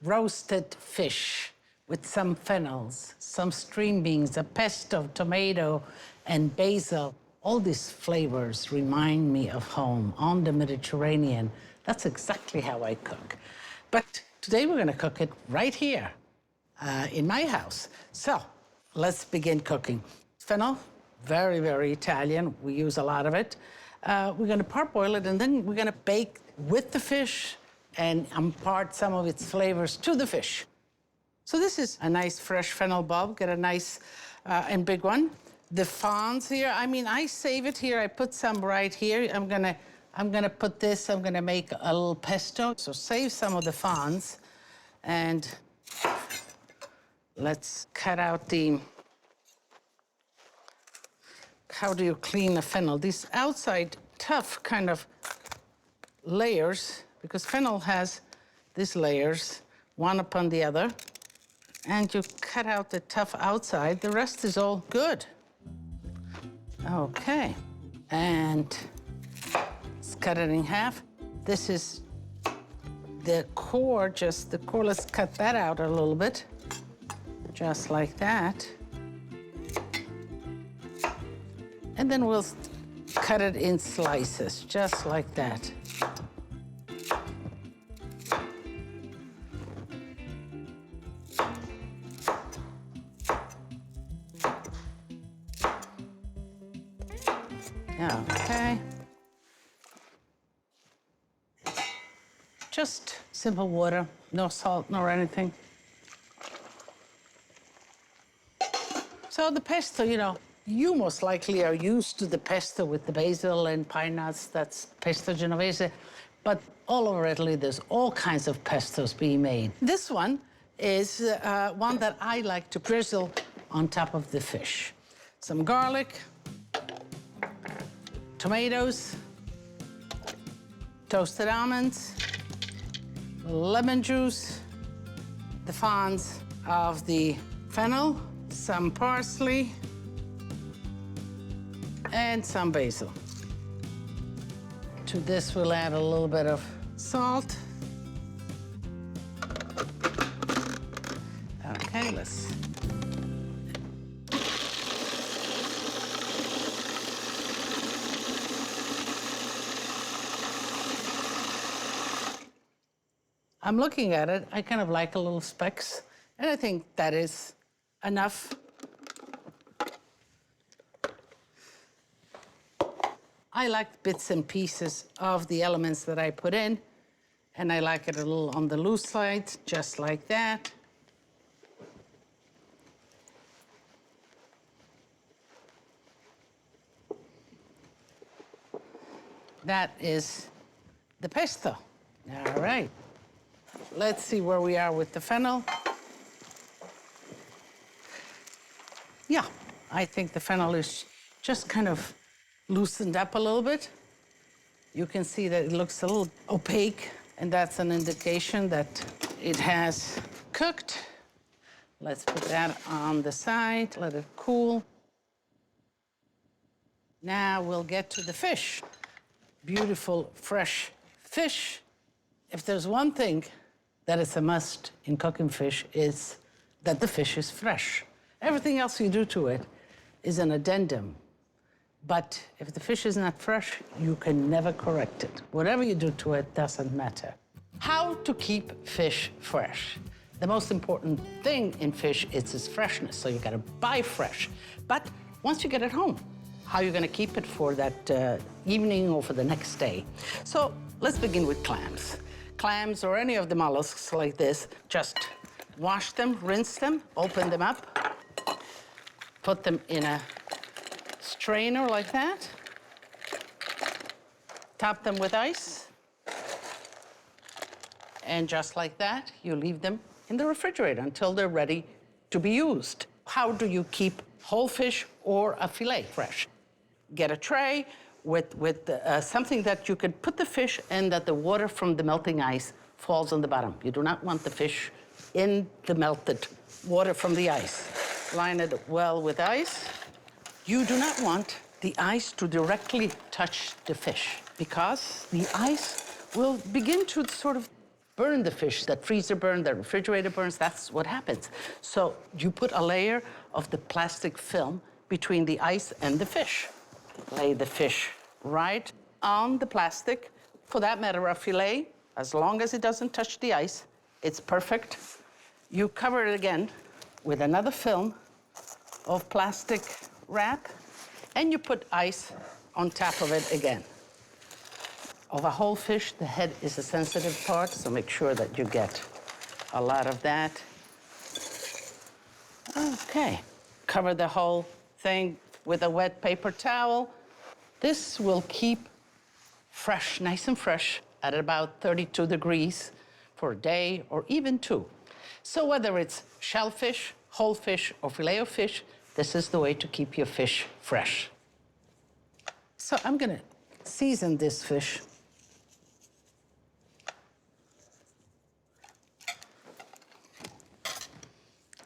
roasted fish with some fennels, some string beans, a pesto, tomato, and basil. All these flavors remind me of home on the Mediterranean. That's exactly how I cook. But today we're gonna cook it right here in my house. So let's begin cooking. Fennel, very, very Italian. We use a lot of it. We're gonna parboil it, and then we're gonna bake with the fish and impart some of its flavors to the fish. So this is a nice fresh fennel bulb. Get a nice and big one. The fawns here, I mean, I save it here. I put some right here. I'm gonna put this, I'm gonna make a little pesto. So save some of the fawns, and let's cut out the, how do you clean a fennel? These outside tough kind of layers, because fennel has these layers, one upon the other, and you cut out the tough outside. The rest is all good. Okay, and let's cut it in half. This is the core, just the core. Let's cut that out a little bit, just like that. And then we'll cut it in slices, just like that. Okay. Just simple water, no salt, nor anything. So the pesto, you know, you most likely are used to the pesto with the basil and pine nuts. That's pesto genovese. But all over Italy, there's all kinds of pestos being made. This one is one that I like to drizzle on top of the fish. Some garlic, tomatoes, toasted almonds, lemon juice, the fawns of the fennel, some parsley, and some basil. To this, we'll add a little bit of salt. Okay, let's... I'm looking at it, I kind of like a little specks, and I think that is enough. I like bits and pieces of the elements that I put in, and I like it a little on the loose side, just like that. That is the pesto. All right. Let's see where we are with the fennel. Yeah, I think the fennel is just kind of loosened up a little bit. You can see that it looks a little opaque, and that's an indication that it has cooked. Let's put that on the side, let it cool. Now we'll get to the fish. Beautiful, fresh fish. If there's one thing that is a must in cooking fish, is that the fish is fresh. Everything else you do to it is an addendum. But if the fish is not fresh, you can never correct it. Whatever you do to it doesn't matter. How to keep fish fresh? The most important thing in fish is its freshness, so you gotta buy fresh. But once you get it home, how are you gonna keep it for that evening or for the next day? So let's begin with clams. Clams or any of the mollusks like this, just wash them, rinse them, open them up, put them in a strainer like that, top them with ice, and just like that, you leave them in the refrigerator until they're ready to be used. How do you keep whole fish or a fillet fresh? Get a tray with something that you could put the fish and that the water from the melting ice falls on the bottom. You do not want the fish in the melted water from the ice. Line it well with ice. You do not want the ice to directly touch the fish because the ice will begin to sort of burn the fish, that freezer burn, that refrigerator burns, that's what happens. So you put a layer of the plastic film between the ice and the fish. Lay the fish right on the plastic. For that matter, a fillet, as long as it doesn't touch the ice, it's perfect. You cover it again with another film of plastic wrap, and you put ice on top of it again. Of a whole fish, the head is a sensitive part, so make sure that you get a lot of that. Okay, cover the whole thing with a wet paper towel. This will keep fresh, nice and fresh, at about 32 degrees for a day or even 2. So whether it's shellfish, whole fish, or filet of fish, this is the way to keep your fish fresh. So I'm gonna season this fish.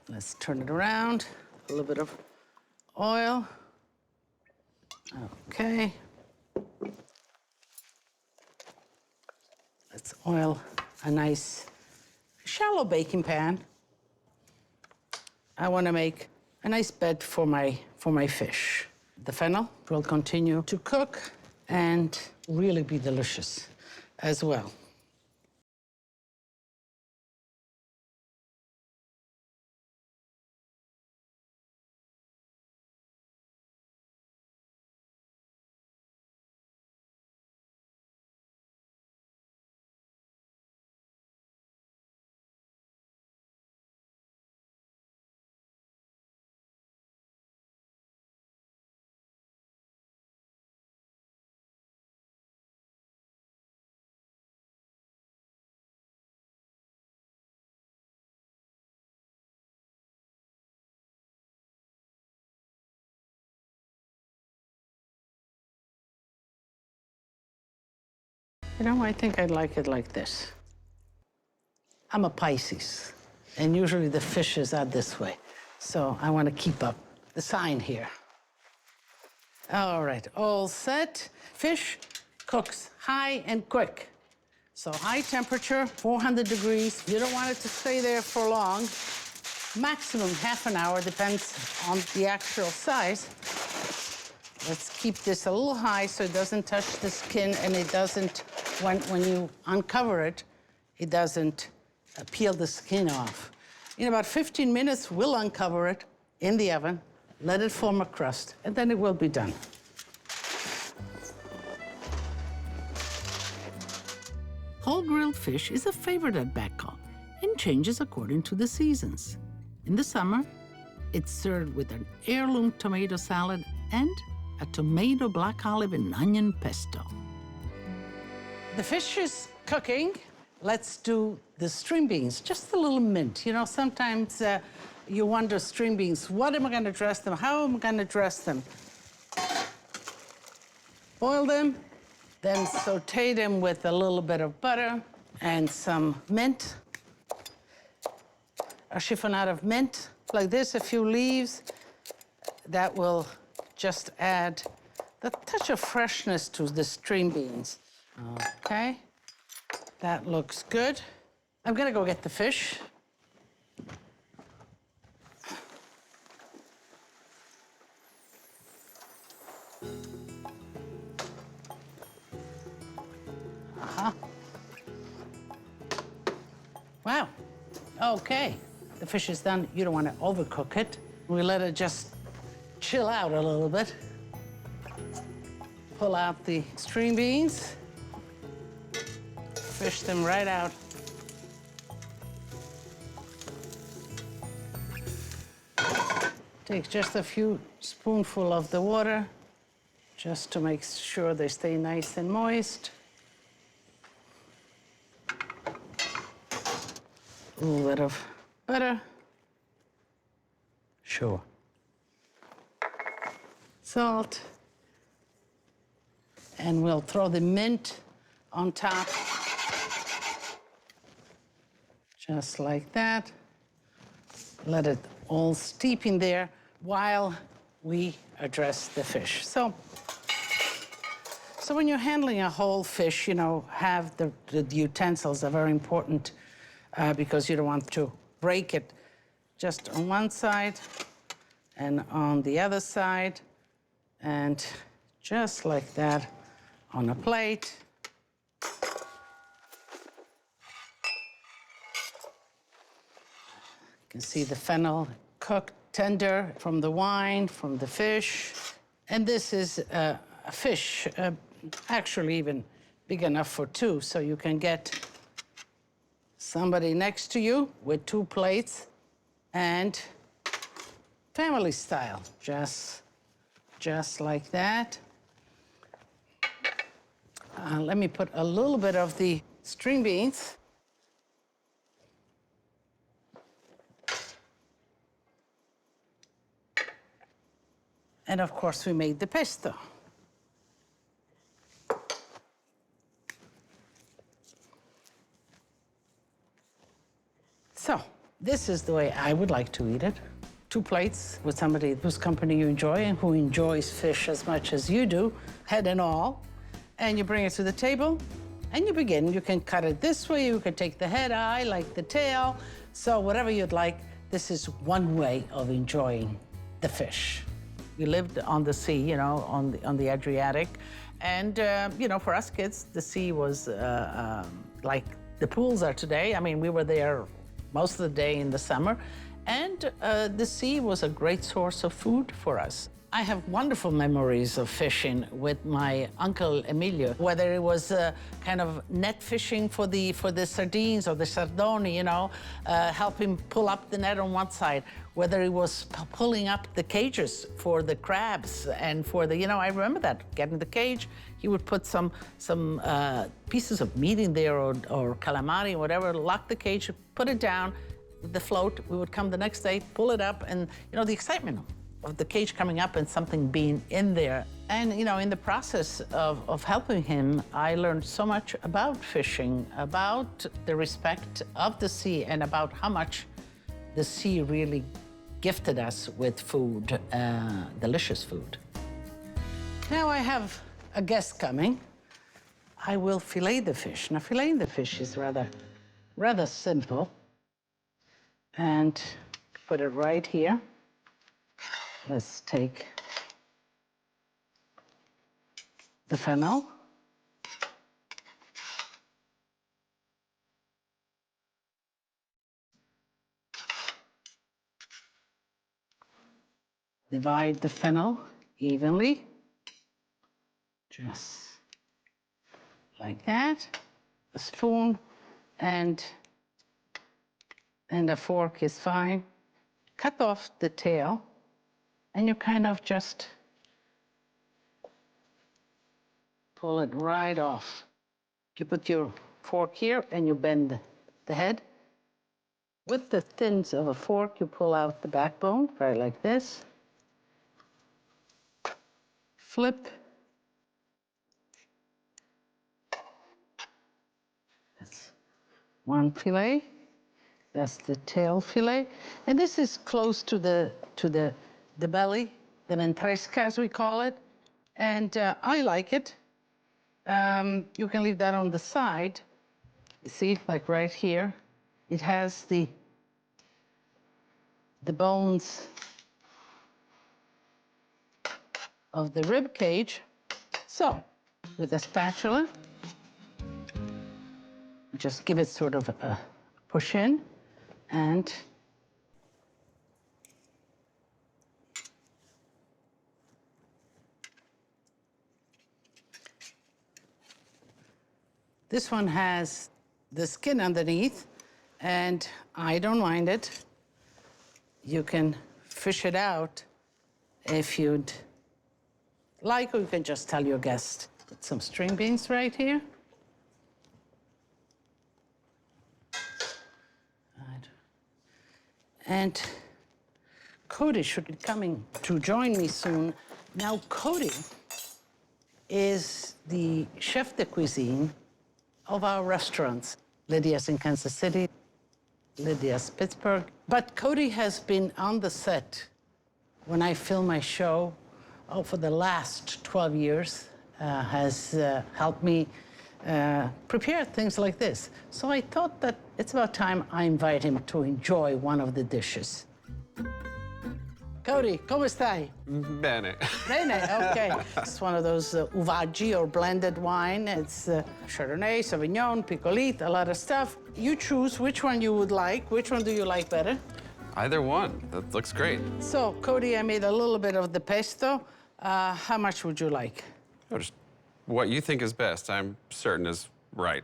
Let's turn it around, a little bit of oil. Okay. Let's oil a nice shallow baking pan. I want to make a nice bed for my fish. The fennel will continue to cook and really be delicious as well. You know, I think I'd like it like this. I'm a Pisces, and usually the fishes are this way. So I want to keep up the sign here. All right, all set. Fish cooks high and quick. So high temperature, 400 degrees. You don't want it to stay there for long. Maximum half an hour, depends on the actual size. Let's keep this a little high so it doesn't touch the skin and it doesn't, when you uncover it, it doesn't peel the skin off. In about 15 minutes, we'll uncover it in the oven, let it form a crust, and then it will be done. Whole grilled fish is a favorite at Bacall and changes according to the seasons. In the summer, it's served with an heirloom tomato salad and a tomato black olive and onion pesto. The fish is cooking. Let's do the string beans, just a little mint. You know, sometimes you wonder, string beans, what am I gonna dress them? How am I gonna dress them? Boil them, then saute them with a little bit of butter and some mint. A chiffonade of mint, like this, a few leaves. That will just add the touch of freshness to the string beans. Okay, that looks good. I'm gonna go get the fish. Wow, okay. The fish is done. You don't want to overcook it. We let it just chill out a little bit. Pull out the string beans. Fish them right out. Take just a few spoonfuls of the water, just to make sure they stay nice and moist. A little bit of butter. Sure. Salt. And we'll throw the mint on top. Just like that. Let it all steep in there while we address the fish. So So when you're handling a whole fish, you know, have the utensils are very important because you don't want to break it just on one side and on the other side, and just like that on a plate. You can see the fennel cooked tender from the wine, from the fish. And this is a fish, actually even big enough for two, so you can get somebody next to you with two plates and family style, just like that. Let me put a little bit of the string beans. And of course, we made the pesto. So, this is the way I would like to eat it. Two plates with somebody whose company you enjoy and who enjoys fish as much as you do, head and all. And you bring it to the table and you begin. You can cut it this way, you can take the head, I like the tail. So whatever you'd like, this is one way of enjoying the fish. We lived on the sea, you know, on the Adriatic. And, you know, for us kids, the sea was like the pools are today. I mean, we were there most of the day in the summer. And the sea was a great source of food for us. I have wonderful memories of fishing with my uncle Emilio, whether it was kind of net fishing for the sardines or the sardoni, you know, help him pull up the net on one side, whether it was pulling up the cages for the crabs and for the, you know, I remember that, getting the cage, he would put some pieces of meat in there or calamari or whatever, lock the cage, put it down, the float, we would come the next day, pull it up, and, you know, the excitement of the cage coming up and something being in there. And, you know, in the process of helping him, I learned so much about fishing, about the respect of the sea, and about how much the sea really gifted us with food, delicious food. Now I have a guest coming. I will fillet the fish. Now, filleting the fish is rather simple. And put it right here. Let's take the fennel. Divide the fennel evenly, just like that. A spoon and a fork is fine. Cut off the tail, and you kind of just pull it right off. You put your fork here and you bend the head. With the thins of a fork, you pull out the backbone, right like this. Flip. That's one fillet. That's the tail fillet. And this is close to the belly, the ventresca, as we call it. And I like it. You can leave that on the side. You see, like right here, it has the bones of the rib cage. So, with a spatula, just give it sort of a push in, and this one has the skin underneath, and I don't mind it. You can fish it out if you'd like, or you can just tell your guest. Put some string beans right here. Right. And Cody should be coming to join me soon. Now, Cody is the chef de cuisine of our restaurants. Lidia's in Kansas City, Lidia's Pittsburgh. But Cody has been on the set when I film my show for the last 12 years. has helped me prepare things like this. So I thought that it's about time I invite him to enjoy one of the dishes. Cody, come stai? Bene. Bene, okay. It's one of those uvaggi or blended wine. It's Chardonnay, Sauvignon, Picolit, a lot of stuff. You choose which one you would like. Which one do you like better? Either one. That looks great. So, Cody, I made a little bit of the pesto. How much would you like? Oh, just what you think is best, I'm certain is right.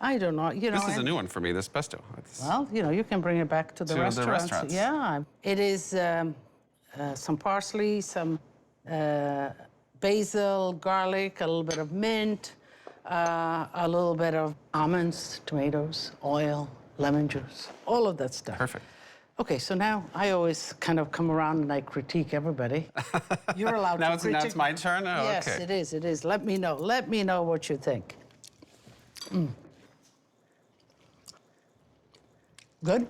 I don't know. You know, This is a new one for me, this pesto. well, you know, you can bring it back to the restaurants. Yeah. It is some parsley, some basil, garlic, a little bit of mint, a little bit of almonds, tomatoes, oil, lemon juice, all of that stuff. Perfect. Okay, so now I always kind of come around and I critique everybody. You're allowed to critique. Now it's my turn? Oh, yes, okay. it is. Let me know. Let me know what you think. Good?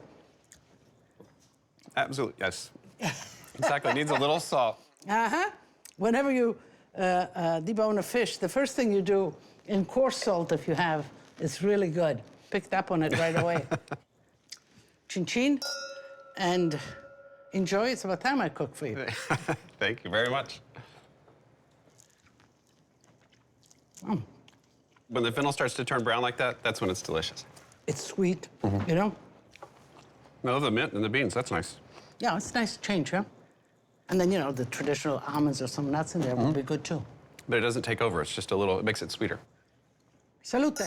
Absolutely, yes. Exactly, needs a little salt. Uh-huh. Whenever you debone a fish, the first thing you do in coarse salt, if you have, is really good. Picked up on it right away. Chin chin, and enjoy. It's about time I cook for you. Thank you very much. When the fennel starts to turn brown like that, that's when it's delicious. It's sweet, you know? I love the mint and the beans, that's nice. Yeah, it's a nice change, huh? And then, you know, the traditional almonds or some nuts in there would be good too. But it doesn't take over, it's just a little, it makes it sweeter. Salute.